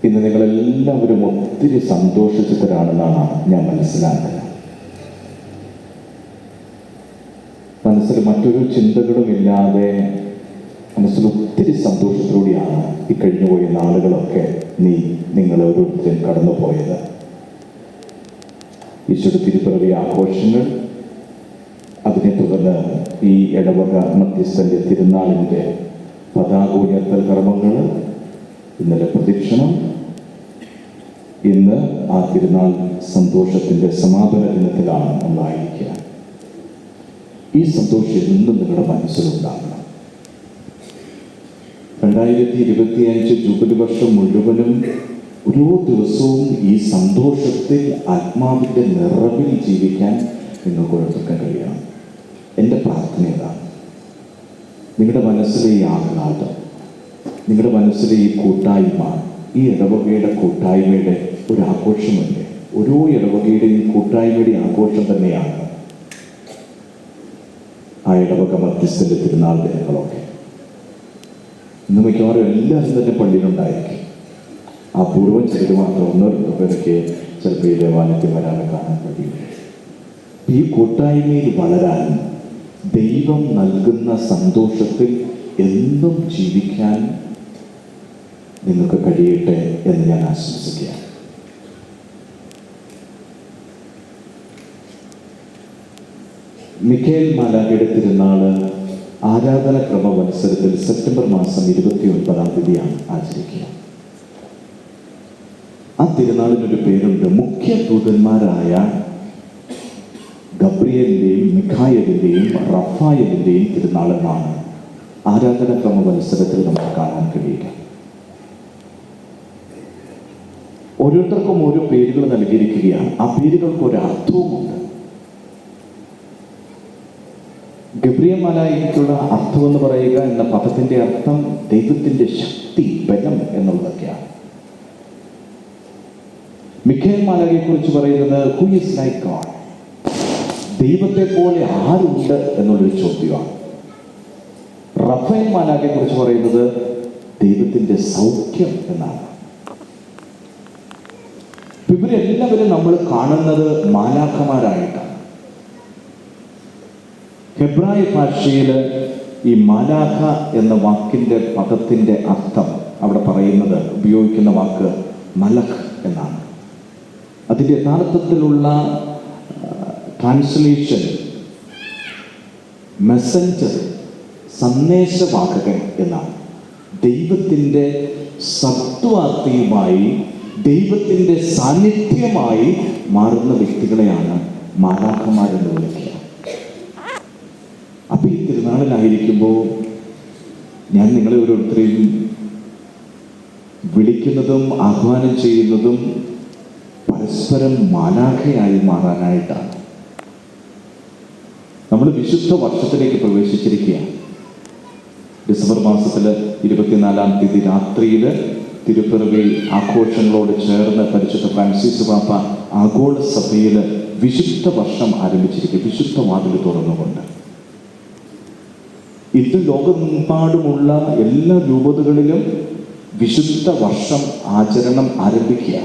ഇന്ന് നിങ്ങളെല്ലാവരും ഒത്തിരി സന്തോഷിച്ചവരാണെന്നാണ് ഞാൻ മനസ്സിലാക്കുന്നത്. മനസ്സിൽ മറ്റൊരു ചിന്തകളുമില്ലാതെ മനസ്സിൽ ഒത്തിരി സന്തോഷത്തോടെയാണ് ഈ കഴിഞ്ഞുപോയ നാളുകളൊക്കെ നിങ്ങൾ ഓരോരുത്തരും കടന്നുപോയത്. ഈശോയുടെ തിരുപ്പിറവി ആഘോഷങ്ങൾ, അതിനെ തുടർന്ന് ഈ ഇടവക മധ്യസ്ഥന്റെ തിരുനാളിൻ്റെ പതാക ഉയർത്തൽ കർമ്മങ്ങൾ, ഇന്നലെ പ്രദക്ഷിണം, ഇന്ന് ആ തിരുനാൾ സന്തോഷത്തിൻ്റെ സമാപന ദിനത്തിലാണ് നമ്മളായിരിക്കുക. ഈ സന്തോഷം എന്നും നിങ്ങളുടെ മനസ്സിലുണ്ടാകണം. 2025 ജൂബിലി വർഷം മുഴുവനും ഓരോ ദിവസവും ഈ സന്തോഷത്തിൽ, ആത്മാവിൻ്റെ നിറവിൽ ജീവിക്കാൻ നിങ്ങൾക്ക് ഓരോരുത്തർക്കും കഴിയണം. എൻ്റെ പ്രാർത്ഥന ഇതാണ്. നിങ്ങളുടെ മനസ്സിലെ ഈ ആഹ്ലാദം, നിങ്ങളുടെ മനസ്സിലെ ഈ കൂട്ടായ്മ, ഈ ഇടവകയുടെ കൂട്ടായ്മയുടെ ഒരു ആഘോഷമല്ലേ? ഓരോ ഇടവകയുടെയും കൂട്ടായ്മയുടെ ആഘോഷം തന്നെയാണ് ആ ഇടവക മധ്യസ്ഥന്റെ തിരുനാൾ ദിനങ്ങളൊക്കെ. ഇന്ന് മിക്കവാറും എല്ലാവരും തന്നെ പള്ളിയിലുണ്ടായിരിക്കും. അപൂർവം ചിലർ മാത്രം, ഒന്നോ രണ്ടോ പേരൊക്കെ ചിലപ്പോൾ ഈ ദേവാലയത്തിൽ വരാതെ കാണാൻ കഴിയും. ഈ കൂട്ടായ്മയിൽ വളരാൻ, ദൈവം നൽകുന്ന സന്തോഷത്തിൽ എന്നും ജീവിക്കാൻ നിങ്ങൾക്ക് കഴിയട്ടെ എന്ന് ഞാൻ ആശംസിക്കുകയാണ്. മിഖേൽ മാലാഖയുടെ തിരുനാള് ആരാധനക്രമ മത്സരത്തിൽ സെപ്റ്റംബർ മാസം 29-ാം തീയതിയാണ് ആചരിക്കുക. ആ തിരുനാളിനൊരു പേരുണ്ട്. മുഖ്യ ദൂതന്മാരായ ഗബ്രിയേലിൻ്റെയും മിഖായേലിൻ്റെയും റഫായേലിൻ്റെയും തിരുനാളെന്നാണ് ആരാധനക്രമ മത്സരത്തിൽ നമുക്ക് കാണാൻ കഴിയുക. ഓരോരുത്തർക്കും ഓരോ പേരുകൾ നൽകിയിരിക്കുകയാണ്. ആ പേരുകൾക്ക് ഒരു അർത്ഥവുമുണ്ട്. ഗബ്രിയേൽ മാലാഖയ്ക്കുള്ള അർത്ഥം എന്ന് പറയുക എന്ന പദത്തിന്റെ അർത്ഥം ദൈവത്തിന്റെ ശക്തി, ബലം എന്നുള്ളതൊക്കെയാണ്. മിഖേൽ മാലാഖയെ കുറിച്ച് പറയുന്നത് ഹു ഈസ് ലൈക്ക് ഗോഡ്, ദൈവത്തെ പോലെ ആരുണ്ട് എന്നുള്ളൊരു ചോദ്യമാണ്. റഫേൽ മാലാഖയെ കുറിച്ച് പറയുന്നത് ദൈവത്തിന്റെ സൗഖ്യം എന്നാണ്. ഇവരെല്ലാവരും നമ്മൾ കാണുന്നത് മാലാഖമാരായിട്ടാണ്. ഹെബ്രായ ഭാഷയിൽ ഈ മാലാഖ എന്ന വാക്കിന്റെ പദത്തിന്റെ അർത്ഥം അവിടെ പറയുന്നത്, ഉപയോഗിക്കുന്ന വാക്ക് മലഖ് എന്നാണ്. അതിൻ്റെ യഥാർത്ഥത്തിലുള്ള ട്രാൻസ്ലേഷൻ മെസ്സഞ്ചർ, സന്ദേശവാഹകൻ എന്നാണ്. ദൈവത്തിൻ്റെ സത്വാർത്ഥിയുമായി, ദൈവത്തിൻ്റെ സാന്നിധ്യമായി മാറുന്ന വ്യക്തികളെയാണ് മാലാഖമാരെന്ന് വിളിക്കുക. അപ്പം ഈ തിരുനാളിലായിരിക്കുമ്പോൾ ഞാൻ നിങ്ങളെ ഓരോരുത്തരെയും വിളിക്കുന്നതും ആഹ്വാനം ചെയ്യുന്നതും പരസ്പരം മാലാഖയായി മാറാനായിട്ടാണ്. നമ്മൾ വിശുദ്ധ വർഷത്തിലേക്ക് പ്രവേശിച്ചിരിക്കുകയാണ്. ഡിസംബർ മാസത്തിൽ 24-ാം തീയതി രാത്രിയിൽ തിരുപ്പിറവി ആഘോഷങ്ങളോട് ചേർന്ന് പരിശുദ്ധ ഫ്രാൻസിസ് പാപ്പ ആഗോള സഭയിൽ വിശുദ്ധ വർഷം ആരംഭിച്ചിരിക്കുക. വിശുദ്ധ വാതിൽ തുറന്നുകൊണ്ട് ഇന്ന് ലോകമെമ്പാടുമുള്ള എല്ലാ രൂപതകളിലും വിശുദ്ധ വർഷം ആചരണം ആരംഭിക്കുക.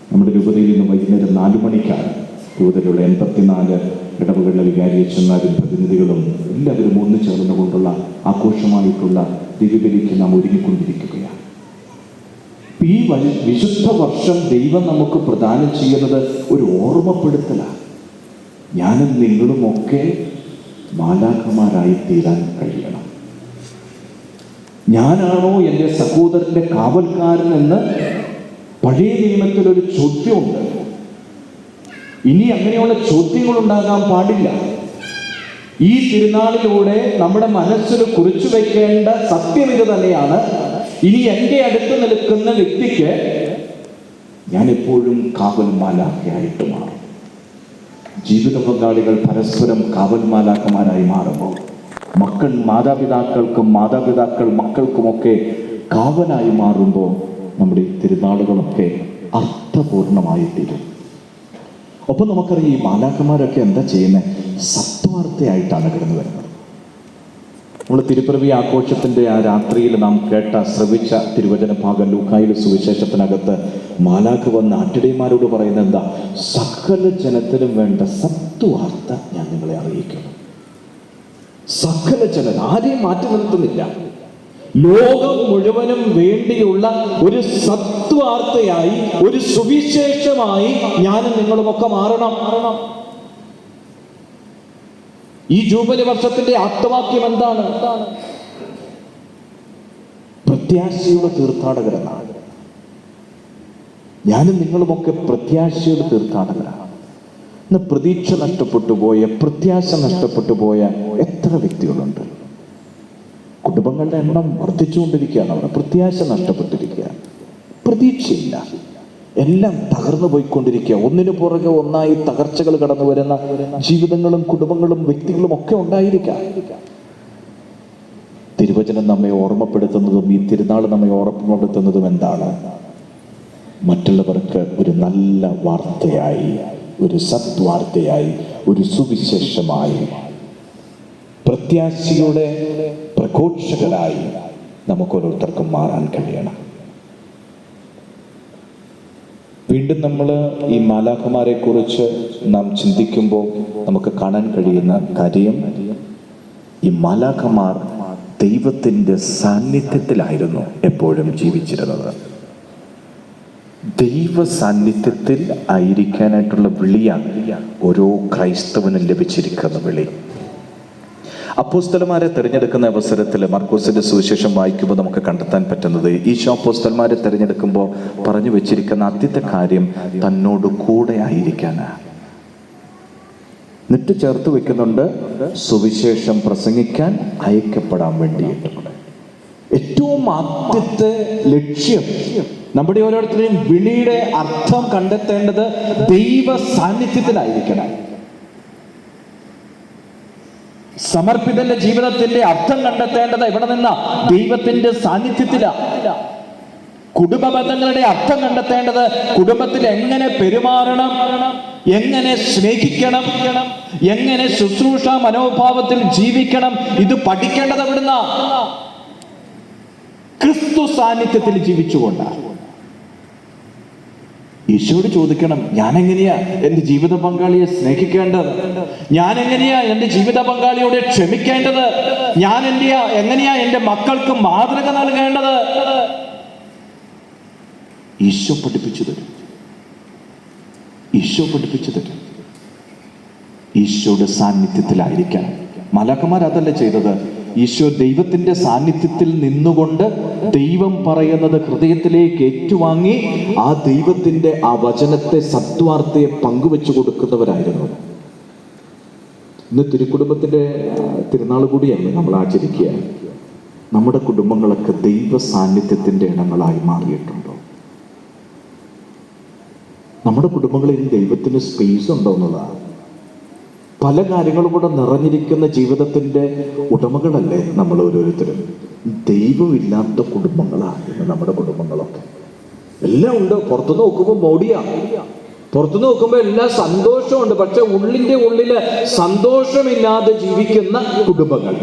നമ്മുടെ രൂപതയിൽ ഇന്ന് വൈകുന്നേരം 4 മണിക്കാണ് രൂപതയിലുള്ള 84 ഇടവകളിലെ വികാരിയച്ചന്മാരും പ്രതിനിധികളും എല്ലാവരും ഒന്നു ചേർന്നുകൊണ്ടുള്ള ആഘോഷമായിട്ടുള്ള ദിവ്യബലിക്ക് നാം ഒരുങ്ങിക്കൊണ്ടിരിക്കുകയാണ്. ഈ വിശുദ്ധ വർഷം ദൈവം നമുക്ക് പ്രദാനം ചെയ്യുന്നത് ഒരു ഓർമ്മപ്പെടുത്തലാണ്. ഞാനും നിങ്ങളുമൊക്കെ മാലാഖമാരായി തീരാൻ കഴിയണം. ഞാനാണോ എൻ്റെ സഹോദരൻ്റെ കാവൽക്കാരൻ എന്ന് പഴയ നിയമത്തിലൊരു ചോദ്യമുണ്ട്. ഇനി അങ്ങനെയുള്ള ചോദ്യങ്ങൾ ഉണ്ടാകാൻ പാടില്ല. ഈ തിരുനാളിലൂടെ നമ്മുടെ മനസ്സിൽ കുറിച്ചു വയ്ക്കേണ്ട സത്യം ഇത് തന്നെയാണ്. ഇനി എൻ്റെ അടുത്ത് നിൽക്കുന്ന വ്യക്തിക്ക് ഞാൻ എപ്പോഴും കാവൽ മാലാഖയായിട്ട് മാറും. ജീവിത പങ്കാളികൾ പരസ്പരം കാവൽ മാലാഖമാരായി മാറുമ്പോൾ മക്കൾ മാതാപിതാക്കൾക്കും മാതാപിതാക്കൾ മക്കൾക്കുമൊക്കെ കാവലായി മാറുമ്പോൾ നമ്മുടെ ഈ തിരുനാളുകളൊക്കെ അർത്ഥപൂർണമായി തീരും. ഒപ്പം നമുക്കറിയാം ഈ മാലാഖമാരൊക്കെ എന്താ ചെയ്യുന്നത്? സത്വാർത്ഥയായിട്ടാണ് കടന്നു വരുന്നത്. നമ്മൾ തിരുപ്പിറവി ആഘോഷത്തിൻ്റെ ആ രാത്രിയിൽ നാം ശ്രവിച്ച തിരുവചന ഭാഗം ലൂക്കായിലെ സുവിശേഷത്തിനകത്ത് മാലാഖ് വന്ന് ആട്ടിടയന്മാരോട് പറയുന്നത് എന്താ? സകല ജനത്തിനും വേണ്ട സത്വാർത്ത ഞാൻ നിങ്ങളെ അറിയിക്കുന്നു. സകല ജനം, ആരെയും മാറ്റി നിർത്തുന്നില്ല. ലോകം മുഴുവനും വേണ്ടിയുള്ള ഒരു സത്വാർത്തയായി, ഒരു സുവിശേഷമായി ഞാനും നിങ്ങളുമൊക്കെ മാറണം. ഈ ജൂബിലി വർഷത്തിന്റെ ആപ്തവാക്യം എന്താണ്? പ്രത്യാശയുടെ തീർത്ഥാടകരെന്നാണ്. ഞാനും നിങ്ങളുമൊക്കെ പ്രത്യാശയുടെ തീർത്ഥാടകരാണ്. ഇന്ന് പ്രതീക്ഷ നഷ്ടപ്പെട്ടു പോയ, പ്രത്യാശ നഷ്ടപ്പെട്ടു പോയ എത്ര വ്യക്തികളുണ്ട്? കുടുംബങ്ങളുടെ എണ്ണം വർദ്ധിച്ചുകൊണ്ടിരിക്കുകയാണ്. അവിടെ പ്രത്യാശ നഷ്ടപ്പെട്ടിരിക്കുക, പ്രതീക്ഷയില്ല, എല്ലാം തകർന്നു പോയിക്കൊണ്ടിരിക്കുക. ഒന്നിനു പുറകെ ഒന്നായി തകർച്ചകൾ കടന്നു വരുന്ന ജീവിതങ്ങളും കുടുംബങ്ങളും വ്യക്തികളും ഒക്കെ ഉണ്ടായിരിക്കാം. തിരുവചനം നമ്മെ ഓർമ്മപ്പെടുത്തുന്നതും ഈ തിരുനാൾ നമ്മെ ഓർമ്മപ്പെടുത്തുന്നതും എന്താണ്? മറ്റുള്ളവർക്ക് ഒരു നല്ല വാർത്തയായി, ഒരു സത്വാർത്തയായി, ഒരു സുവിശേഷമായി, പ്രത്യാശയുടെ പ്രഘോഷകരായി നമുക്കോരോരുത്തർക്കും മാറാൻ കഴിയണം. വീണ്ടും നമ്മൾ ഈ മാലാഖമാരെ കുറിച്ച് നാം ചിന്തിക്കുമ്പോൾ നമുക്ക് കാണാൻ കഴിയുന്ന കാര്യം, ഈ മാലാഖമാർ ദൈവത്തിൻ്റെ സാന്നിധ്യത്തിലായിരുന്നു എപ്പോഴും ജീവിച്ചിരുന്നത്. ദൈവ സാന്നിധ്യത്തിൽ ആയിരിക്കാനായിട്ടുള്ള വിളിയാണ് ഓരോ ക്രൈസ്തവനും ലഭിച്ചിരിക്കുന്ന വിളി. അപ്പോസ്തലന്മാരെ തിരഞ്ഞെടുക്കുന്ന അവസരത്തിൽ മർക്കോസിന്റെ സുവിശേഷം വായിക്കുമ്പോൾ നമുക്ക് കണ്ടെത്താൻ പറ്റുന്നത്, ഈശോ അപ്പോസ്തലന്മാരെ തിരഞ്ഞെടുക്കുമ്പോൾ പറഞ്ഞു വെച്ചിരിക്കുന്ന ആദ്യത്തെ കാര്യം തന്നോട് കൂടെ ആയിരിക്കാനാണ്. എന്നിട്ട് ചേർത്ത് വെക്കുന്നുണ്ട്, സുവിശേഷം പ്രസംഗിക്കാൻ അയക്കപ്പെടാൻ വേണ്ടിയിട്ട്. ഏറ്റവും ആദ്യത്തെ ലക്ഷ്യം, നമ്മുടെ ഓരോരുത്തരെയും വിളിയുടെ അർത്ഥം കണ്ടെത്തേണ്ടത് ദൈവ സാന്നിധ്യത്തിലായിരിക്കണം. സമർപ്പിതന്റെ ജീവിതത്തിന്റെ അർത്ഥം കണ്ടെത്തേണ്ടത് എവിടെ നിന്നാ? ദൈവത്തിന്റെ സാന്നിധ്യത്തിലാണ്. കുടുംബബന്ധങ്ങളുടെ അർത്ഥം കണ്ടെത്തേണ്ടത് കുടുംബത്തിൽ എങ്ങനെ പെരുമാറണം, എങ്ങനെ സ്നേഹിക്കണം, എങ്ങനെ ശുശ്രൂഷ മനോഭാവത്തിൽ ജീവിക്കണം, ഇത് പഠിക്കേണ്ടത് എവിടുന്നാ? ക്രിസ്തു സാന്നിധ്യത്തിൽ ജീവിച്ചുകൊണ്ടാണ്. ഈശോയോട് ചോദിക്കണം, ഞാൻ എങ്ങനെയാ എൻ്റെ ജീവിത പങ്കാളിയെ സ്നേഹിക്കേണ്ടത്? ഞാൻ എങ്ങനെയാ എൻ്റെ ജീവിത പങ്കാളിയോട് ക്ഷമിക്കേണ്ടത്? ഞാൻ എങ്ങനെയാ എൻ്റെ മക്കൾക്ക് മാതൃക നൽകേണ്ടത്? ഈശോ പഠിപ്പിച്ചു തരും. ഈശോ പഠിപ്പിച്ചു തരും. ഈശോയുടെ സാന്നിധ്യത്തിലായിരിക്കാൻ മാലാഖമാർ അതല്ല ചെയ്തത്. ഈശോ ദൈവത്തിന്റെ സാന്നിധ്യത്തിൽ നിന്നുകൊണ്ട് ദൈവം പറയുന്നത് ഹൃദയത്തിലേക്ക് ഏറ്റുവാങ്ങി ആ ദൈവത്തിന്റെ ആ വചനത്തെ, സത്വാർത്തയെ പങ്കുവെച്ചു കൊടുക്കുന്നവരായിരുന്നു. ഇന്ന് തിരുക്കുടുംബത്തിന്റെ തിരുനാൾ കൂടിയാണ് നമ്മൾ ആചരിക്കുക. നമ്മുടെ കുടുംബങ്ങളൊക്കെ ദൈവ സാന്നിധ്യത്തിന്റെ ഇടങ്ങളായി മാറിയിട്ടുണ്ടോ? നമ്മുടെ കുടുംബങ്ങളിൽ ദൈവത്തിന് സ്പേസ് ഉണ്ടോ എന്നുള്ളതാണ്. പല കാര്യങ്ങളും കൂടെ നിറഞ്ഞിരിക്കുന്ന ജീവിതത്തിന്റെ ഉടമകളല്ലേ നമ്മൾ ഓരോരുത്തരും. ദൈവമില്ലാത്ത കുടുംബങ്ങളാണ് നമ്മുടെ കുടുംബങ്ങളൊക്കെ. എല്ലാം ഉണ്ട്, പുറത്തു നോക്കുമ്പോൾ മോടിയാണ്, പുറത്തു നോക്കുമ്പോൾ എല്ലാം സന്തോഷമുണ്ട്, പക്ഷെ ഉള്ളിന്റെ ഉള്ളില് സന്തോഷമില്ലാതെ ജീവിക്കുന്ന കുടുംബങ്ങൾ.